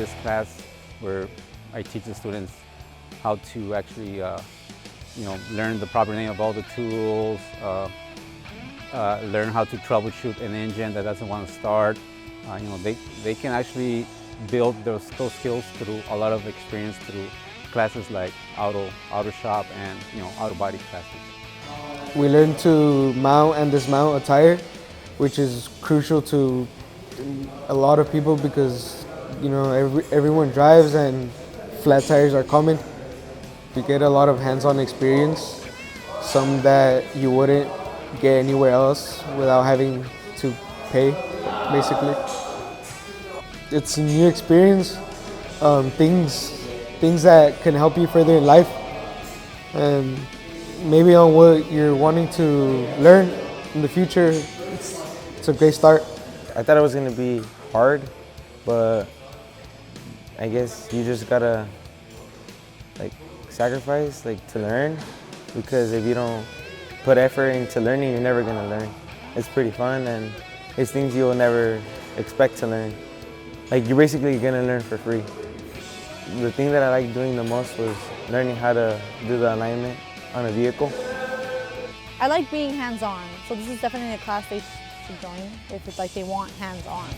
this class where I teach the students how to actually learn the proper name of all the tools, learn how to troubleshoot an engine that doesn't want to start. They can actually build those skills through a lot of experience through classes like auto shop and auto body classes. We learn to mount and dismount a tire, which is crucial to a lot of people because everyone drives and flat tires are common. You get a lot of hands-on experience, some that you wouldn't get anywhere else without having to pay, basically. It's a new experience, things that can help you further in life, and maybe on what you're wanting to learn in the future. It's a great start. I thought it was gonna be hard, but I guess you just gotta sacrifice to learn, because if you don't put effort into learning, you're never gonna learn. It's pretty fun, and it's things you'll never expect to learn. You're basically gonna learn for free. The thing that I liked doing the most was learning how to do the alignment on a vehicle. I like being hands-on, so this is definitely a class they should join if it's they want hands-on.